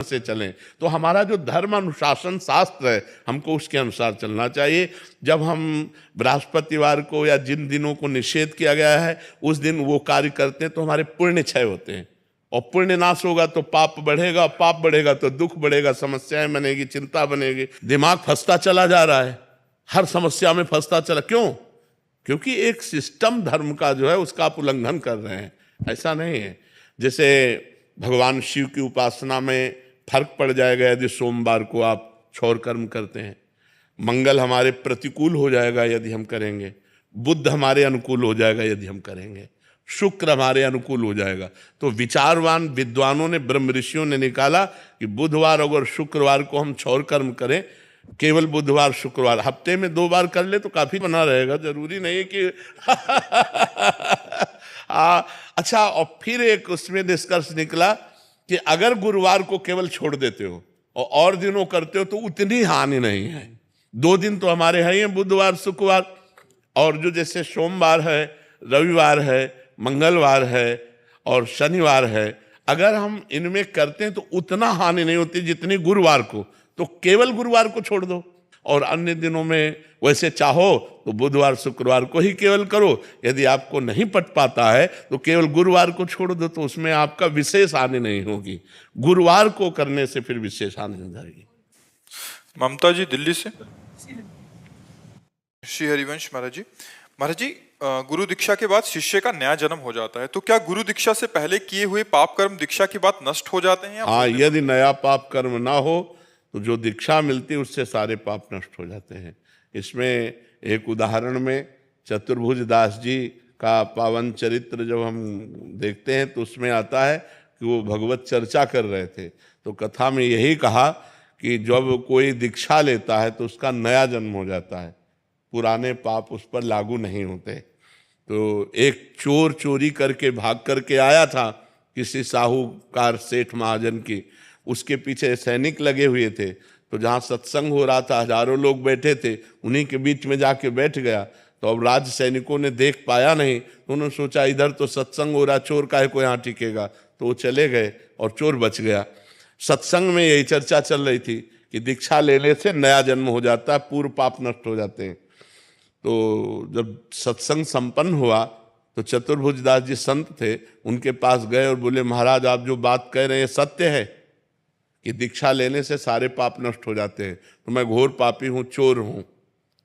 से चलें। तो हमारा जो धर्म अनुशासन शास्त्र है, हमको उसके अनुसार चलना चाहिए। जब हम बृहस्पतिवार को या जिन दिनों को निषेध किया गया है उस दिन वो कार्य करते हैं तो हमारे पुण्य क्षय होते हैं, और पुण्य नाश होगा तो पाप बढ़ेगा, पाप बढ़ेगा तो दुख बढ़ेगा, समस्याएं बनेगी, चिंता बनेगी, दिमाग फंसता चला जा रहा है, हर समस्या में फंसता चला। क्यों? क्योंकि एक सिस्टम धर्म का जो है उसका आप उल्लंघन कर रहे हैं। ऐसा नहीं है। जैसे भगवान शिव की उपासना में फर्क पड़ जाएगा यदि सोमवार को आप क्षौर कर्म करते हैं, मंगल हमारे प्रतिकूल हो जाएगा यदि हम करेंगे, बुध हमारे अनुकूल हो जाएगा यदि हम करेंगे, शुक्र हमारे अनुकूल हो जाएगा। तो विचारवान विद्वानों ने, ब्रह्म ऋषियों ने निकाला कि बुधवार और शुक्रवार को हम क्षौर कर्म करें, केवल बुधवार शुक्रवार, हफ्ते में 2 बार कर ले तो काफी बना रहेगा, जरूरी नहीं कि अच्छा। और फिर एक उसमें निष्कर्ष निकला कि अगर गुरुवार को केवल छोड़ देते हो और दिनों करते हो तो उतनी हानि नहीं है। 2 दिन तो हमारे हैं ही, बुधवार शुक्रवार, और जो जैसे सोमवार है, रविवार है, मंगलवार है और शनिवार है, अगर हम इनमें करते हैं तो उतना हानि नहीं होती जितनी गुरुवार को। तो केवल गुरुवार को छोड़ दो, और अन्य दिनों में वैसे चाहो तो बुधवार शुक्रवार को ही केवल करो। यदि आपको नहीं पट पाता है तो केवल गुरुवार को छोड़ दो, तो उसमें आपका विशेष हानि नहीं होगी। गुरुवार को करने से फिर विशेष हानि हो जाएगी। ममता जी दिल्ली से। श्री हरिवंश महाराज जी, गुरु दीक्षा के बाद शिष्य का नया जन्म हो जाता है, तो क्या गुरु दीक्षा से पहले किए हुए पाप कर्म दीक्षा के बाद नष्ट हो जाते हैं? हाँ, यदि नया पाप कर्म ना हो तो जो दीक्षा मिलती है उससे सारे पाप नष्ट हो जाते हैं। इसमें एक उदाहरण में चतुर्भुज दास जी का पावन चरित्र जब हम देखते हैं तो उसमें आता है कि वो भगवत चर्चा कर रहे थे, तो कथा में यही कहा कि जब कोई दीक्षा लेता है तो उसका नया जन्म हो जाता है, पुराने पाप उस पर लागू नहीं होते। तो एक चोर चोरी करके भाग करके आया था किसी साहूकार सेठ महाजन की, उसके पीछे सैनिक लगे हुए थे, तो जहाँ सत्संग हो रहा था हजारों लोग बैठे थे, उन्हीं के बीच में जाके बैठ गया। तो अब राज सैनिकों ने देख पाया नहीं, तो उन्होंने सोचा इधर तो सत्संग हो रहा, चोर काहे को यहाँ टिकेगा, तो वो चले गए और चोर बच गया। सत्संग में यही चर्चा चल रही थी कि दीक्षा लेने से नया जन्म हो जाता है, पूर्व पाप नष्ट हो जाते हैं। तो जब सत्संग संपन्न हुआ तो चतुर्भुज दास जी संत थे, उनके पास गए और बोले, महाराज आप जो बात कह रहे हैं सत्य है कि दीक्षा लेने से सारे पाप नष्ट हो जाते हैं? तो मैं घोर पापी हूँ, चोर हूँ,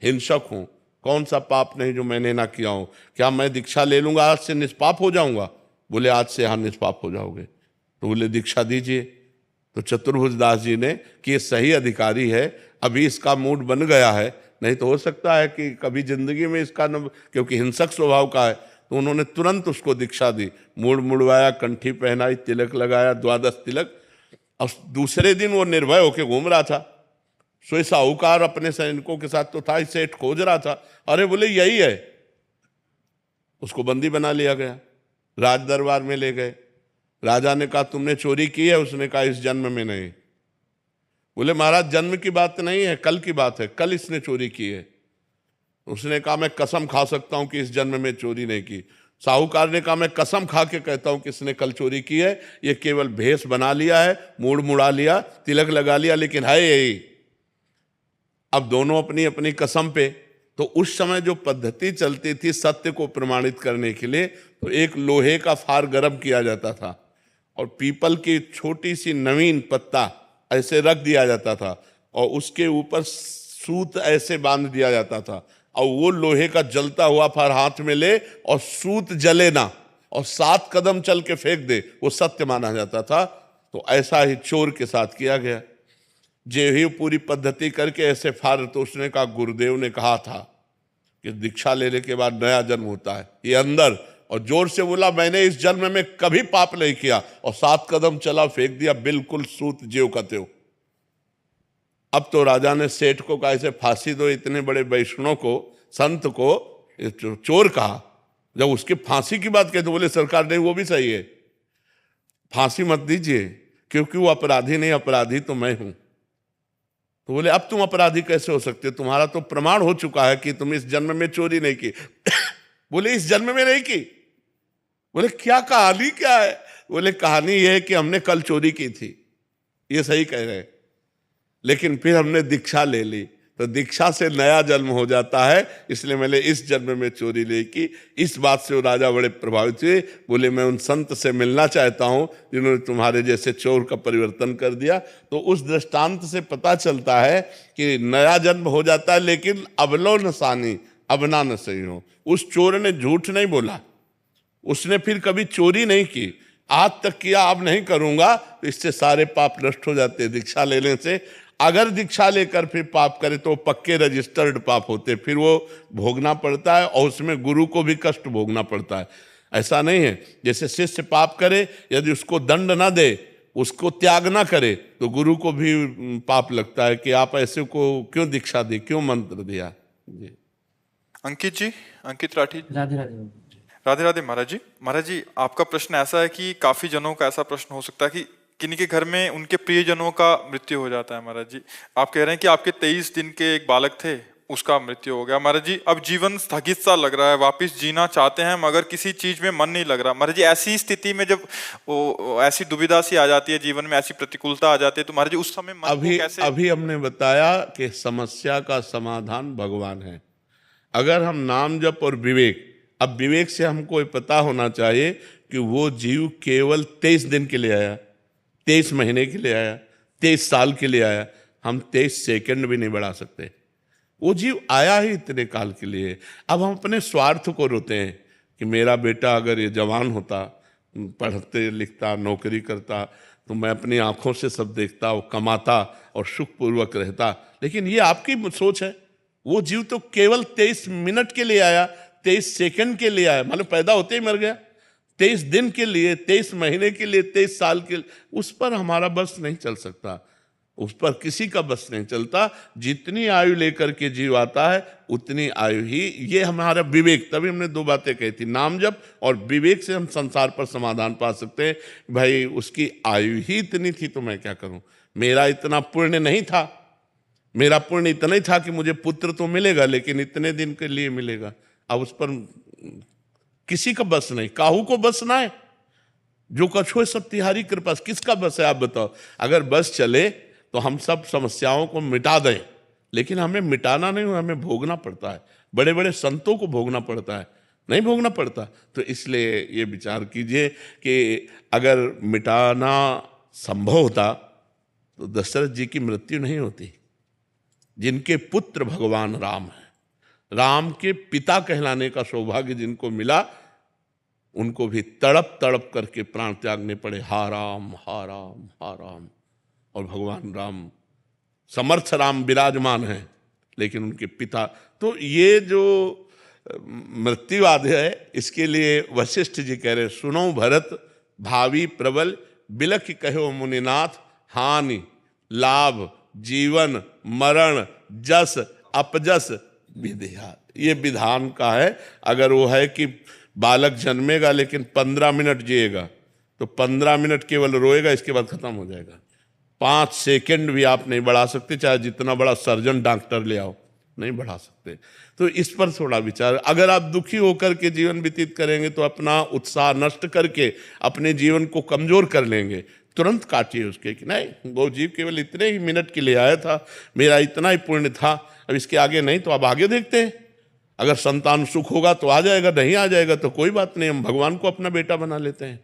हिंसक हूँ, कौन सा पाप नहीं जो मैंने ना किया हूँ, क्या मैं दीक्षा ले लूंगा आज से निष्पाप हो जाऊंगा? बोले आज से हाँ निष्पाप हो जाओगे। तो बोले दीक्षा दीजिए। तो चतुर्भुज दास जी ने कि ये सही अधिकारी है, अभी इसका मूड बन गया है, नहीं तो हो सकता है कि कभी जिंदगी में इसका न, क्योंकि हिंसक स्वभाव का है, तो उन्होंने तुरंत उसको दीक्षा दी, मूड मुड़वाया, कंठी पहनाई, तिलक लगाया, 12 तिलक। और दूसरे दिन वो निर्भय होकर घूम रहा था। सोई साहूकार अपने सैनिकों के साथ तो था ही, सेठ खोज रहा था, अरे बोले यही है, उसको बंदी बना लिया गया, राज दरबार में ले गए। राजा ने कहा तुमने चोरी की है? उसने कहा इस जन्म में नहीं। बोले महाराज जन्म की बात नहीं है, कल की बात है, कल इसने चोरी की है। उसने कहा मैं कसम खा सकता हूं कि इस जन्म में चोरी नहीं की। साहूकार ने कहा मैं कसम खा के कहता हूं कि इसने कल चोरी की है, ये केवल भेष बना लिया है, मूड मुड़ा लिया, तिलक लगा लिया, लेकिन है यही। अब दोनों अपनी अपनी कसम पे। तो उस समय जो पद्धति चलती थी सत्य को प्रमाणित करने के लिए, तो एक लोहे का फार गर्म किया जाता था और पीपल की छोटी सी नवीन पत्ता ऐसे रख दिया जाता था और उसके ऊपर सूत ऐसे बांध दिया जाता था, और वो लोहे का जलता हुआ फार हाथ में ले और सूत जले ना और 7 कदम चल के फेंक दे, वो सत्य माना जाता था। तो ऐसा ही चोर के साथ किया गया। जे ही पूरी पद्धति करके ऐसे फार, तो उसने कहा गुरुदेव ने कहा था कि दीक्षा लेने के बाद नया जन्म होता है, ये अंदर, और जोर से बोला मैंने इस जन्म में कभी पाप नहीं किया, और 7 कदम चला, फेंक दिया, बिल्कुल सूत ज्यों का त्यों। अब तो राजा ने सेठ को कहा इसे फांसी दो, इतने बड़े वैष्णव को, संत को चोर कहा। जब उसकी फांसी की बात कही तो बोले सरकार नहीं, वो भी सही है, फांसी मत दीजिए, क्योंकि वो अपराधी नहीं, अपराधी तो मैं हूं। तो बोले अब तुम अपराधी कैसे हो सकते, तुम्हारा तो प्रमाण हो चुका है कि तुम इस जन्म में चोरी नहीं की। बोले इस जन्म में नहीं की? बोले क्या कहानी क्या है? बोले कहानी यह है कि हमने कल चोरी की थी। ये सही कह रहे हैं। लेकिन फिर हमने दीक्षा ले ली, तो दीक्षा से नया जन्म हो जाता है, इसलिए मैंने इस जन्म में चोरी ली की। इस बात से वो राजा बड़े प्रभावित हुए, बोले मैं उन संत से मिलना चाहता हूं जिन्होंने तुम्हारे जैसे चोर का परिवर्तन कर दिया। तो उस दृष्टांत से पता चलता है कि नया जन्म हो जाता है, लेकिन अबलो न सानी अबना न सही हो। उस चोर ने झूठ नहीं बोला, उसने फिर कभी चोरी नहीं की, आज तक किया, अब नहीं करूंगा, तो इससे सारे पाप नष्ट हो जाते हैं दीक्षा लेने से। अगर दीक्षा लेकर फिर पाप करे तो पक्के रजिस्टर्ड पाप होते, फिर वो भोगना पड़ता है और उसमें गुरु को भी कष्ट भोगना पड़ता है। ऐसा नहीं है जैसे शिष्य पाप करे, यदि उसको दंड ना दे, उसको त्याग ना करे, तो गुरु को भी पाप लगता है कि आप ऐसे को क्यों दीक्षा दी, क्यों मंत्र दिया। जी अंकित जी, अंकित राठी। राधे राधे। राधे राधे महाराज जी। महाराज जी, आपका प्रश्न ऐसा है कि काफी जनों का ऐसा प्रश्न हो सकता है कि किन्हीं के घर में उनके प्रियजनों का मृत्यु हो जाता है। महाराज जी, आप कह रहे हैं कि आपके 23 दिन के एक बालक थे, उसका मृत्यु हो गया। महाराज जी, अब जीवन स्थगित सा लग रहा है, वापस जीना चाहते हैं मगर किसी चीज में मन नहीं लग रहा। महाराज जी, ऐसी स्थिति में जब वो ऐसी दुविधा सी आ जाती है, जीवन में ऐसी प्रतिकूलता आ जाती है, तो महाराज जी उस समय मन को कैसे? अभी हमने बताया कि समस्या का समाधान भगवान है। अगर हम नाम जप और विवेक, अब विवेक से हमको ये पता होना चाहिए कि वो जीव केवल 23 दिन के लिए आया, 23 महीने के लिए आया, 23 साल के लिए आया, हम 23 सेकंड भी नहीं बढ़ा सकते। वो जीव आया ही इतने काल के लिए। अब हम अपने स्वार्थ को रोते हैं कि मेरा बेटा अगर ये जवान होता, पढ़ते लिखता, नौकरी करता, तो मैं अपनी आंखों से सब देखता, वो कमाता और सुखपूर्वक रहता। लेकिन ये आपकी सोच है। वो जीव तो केवल 23 मिनट के लिए आया, 23 सेकंड के लिए आया, मतलब पैदा होते ही मर गया। 23 दिन के लिए, 23 महीने के लिए, 23 साल के लिए, उस पर हमारा बस नहीं चल सकता, उस पर किसी का बस नहीं चलता। जितनी आयु लेकर के जीव आता है उतनी आयु ही, ये हमारा विवेक। तभी हमने 2 बातें कही थी, नाम जप और विवेक से हम संसार पर समाधान पा सकते हैं। भाई उसकी आयु ही इतनी थी तो मैं क्या करूं, मेरा इतना पुण्य नहीं था, मेरा पुण्य इतना ही था कि मुझे पुत्र तो मिलेगा, लेकिन इतने दिन के लिए मिलेगा। अब उस पर किसी का बस नहीं, काहू को बस ना है, जो कछुए सब तिहारी कृपा, किसका बस है आप बताओ। अगर बस चले तो हम सब समस्याओं को मिटा दें, लेकिन हमें मिटाना नहीं, हमें भोगना पड़ता है। बड़े बड़े संतों को भोगना पड़ता है, नहीं भोगना पड़ता। तो इसलिए ये विचार कीजिए कि अगर मिटाना संभव होता तो दशरथ जी की मृत्यु नहीं होती। जिनके पुत्र भगवान राम हैं, राम के पिता कहलाने का सौभाग्य जिनको मिला, उनको भी तड़प तड़प करके प्राण त्यागने पड़े। हा राम हा राम हा राम। और भगवान राम, समर्थ राम विराजमान हैं, लेकिन उनके पिता। तो ये जो मृत्युवाद है, इसके लिए वशिष्ठ जी कह रहे, सुनो भरत भावी प्रबल, बिलख कहो मुनिनाथ, हानि लाभ जीवन मरण जस अपजस विधिहार। ये विधान का है। अगर वो है कि बालक जन्मेगा लेकिन 15 मिनट जिएगा, तो 15 मिनट केवल रोएगा, इसके बाद खत्म हो जाएगा। 5 सेकंड भी आप नहीं बढ़ा सकते, चाहे जितना बड़ा सर्जन डॉक्टर ले आओ, नहीं बढ़ा सकते। तो इस पर थोड़ा विचार। अगर आप दुखी होकर के जीवन व्यतीत करेंगे तो अपना उत्साह नष्ट करके अपने जीवन को कमजोर कर लेंगे। तुरंत काटिए उसके कि नहीं, वो जीव केवल इतने ही मिनट के लिए आया था, मेरा इतना ही पुण्य था, अब इसके आगे नहीं, तो अब आगे देखते हैं। अगर संतान सुख होगा तो आ जाएगा, नहीं आ जाएगा तो कोई बात नहीं, हम भगवान को अपना बेटा बना लेते हैं,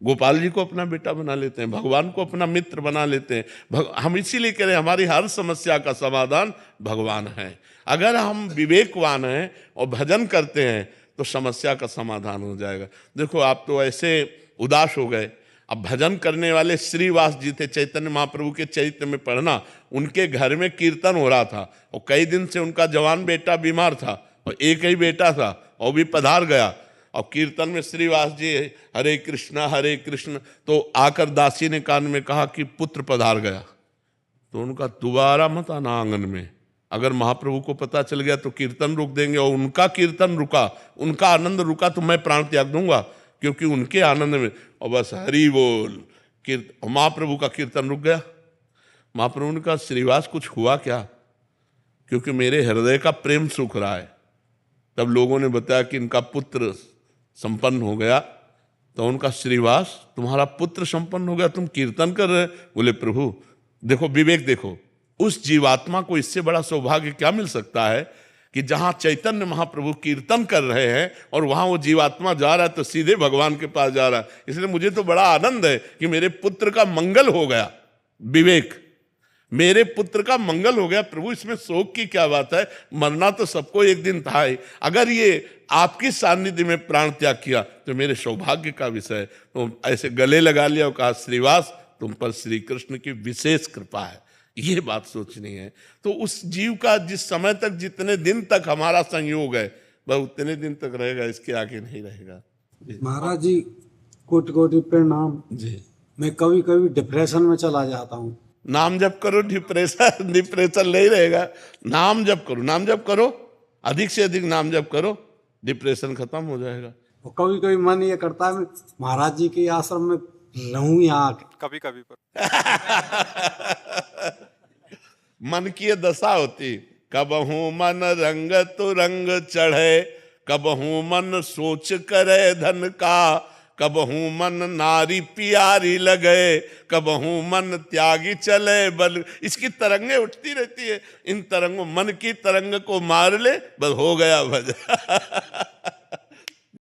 गोपाल जी को अपना बेटा बना लेते हैं, भगवान को अपना मित्र बना लेते हैं। हम इसीलिए कह रहे हैं हमारी हर समस्या का समाधान भगवान है। अगर हम विवेकवान हैं और भजन करते हैं तो समस्या का समाधान हो जाएगा। देखो आप तो ऐसे उदास हो गए। अब भजन करने वाले श्रीवास जी थे, चैतन्य महाप्रभु के चरित्र में पढ़ना, उनके घर में कीर्तन हो रहा था और कई दिन से उनका जवान बेटा बीमार था और एक ही बेटा था और भी पधार गया। और कीर्तन में श्रीवास जी हरे कृष्ण, तो आकर दासी ने कान में कहा कि पुत्र पधार गया। तो उनका दोबारा मत आना आंगन में। अगर महाप्रभु को पता चल गया तो कीर्तन रोक देंगे, और उनका कीर्तन रुका, उनका आनंद रुका तो मैं प्राण त्याग दूंगा, क्योंकि उनके आनंद में। और बस हरि बोल, महाप्रभु का कीर्तन रुक गया। महाप्रभु ने कहा श्रीवास कुछ हुआ क्या? क्योंकि मेरे हृदय का प्रेम सूख रहा है। तब लोगों ने बताया कि इनका पुत्र संपन्न हो गया, तो उनका श्रीवास, तुम्हारा पुत्र संपन्न हो गया, तुम कीर्तन कर रहे। बोले प्रभु देखो, विवेक देखो, उस जीवात्मा को इससे बड़ा सौभाग्य क्या मिल सकता है कि जहां चैतन्य महाप्रभु कीर्तन कर रहे हैं और वहां वो जीवात्मा जा रहा है तो सीधे भगवान के पास जा रहा है। इसलिए मुझे तो बड़ा आनंद है कि मेरे पुत्र का मंगल हो गया। विवेक, मेरे पुत्र का मंगल हो गया प्रभु, इसमें शोक की क्या बात है? मरना तो सबको एक दिन था ही। अगर ये आपकी सानिध्य में प्राण त्याग किया तो मेरे सौभाग्य का विषय है। तो ऐसे गले लगा लिया और कहा श्रीवास तुम पर श्री कृष्ण की विशेष कृपा है, ये बात सोचनी है। तो उस जीव का जिस समय तक, जितने दिन तक हमारा संयोग है वह उतने दिन तक रहेगा, इसके आगे नहीं रहेगा। महाराज जी कोटि कोटि प्रणाम जी। मैं कभी कभी डिप्रेशन में चला जाता हूँ। नाम जप करो, डिप्रेशन नहीं रहेगा। नाम जप करो, नाम जप करो, अधिक से अधिक नाम जप करो, डिप्रेशन खत्म हो जाएगा। और कभी कभी मन ये करता है मैं महाराज जी के आश्रम में रहूं यहाँ आके। कभी कभी पर मन की ये दशा होती, कबहू मन रंग तो रंग चढ़े, कबहू मन सोच करे धन का, कबहू मन नारी प्यारी लगे, कबहू मन त्यागी चले बल। इसकी तरंगे उठती रहती है। इन तरंगों, मन की तरंग को मार ले बस हो गया भजन।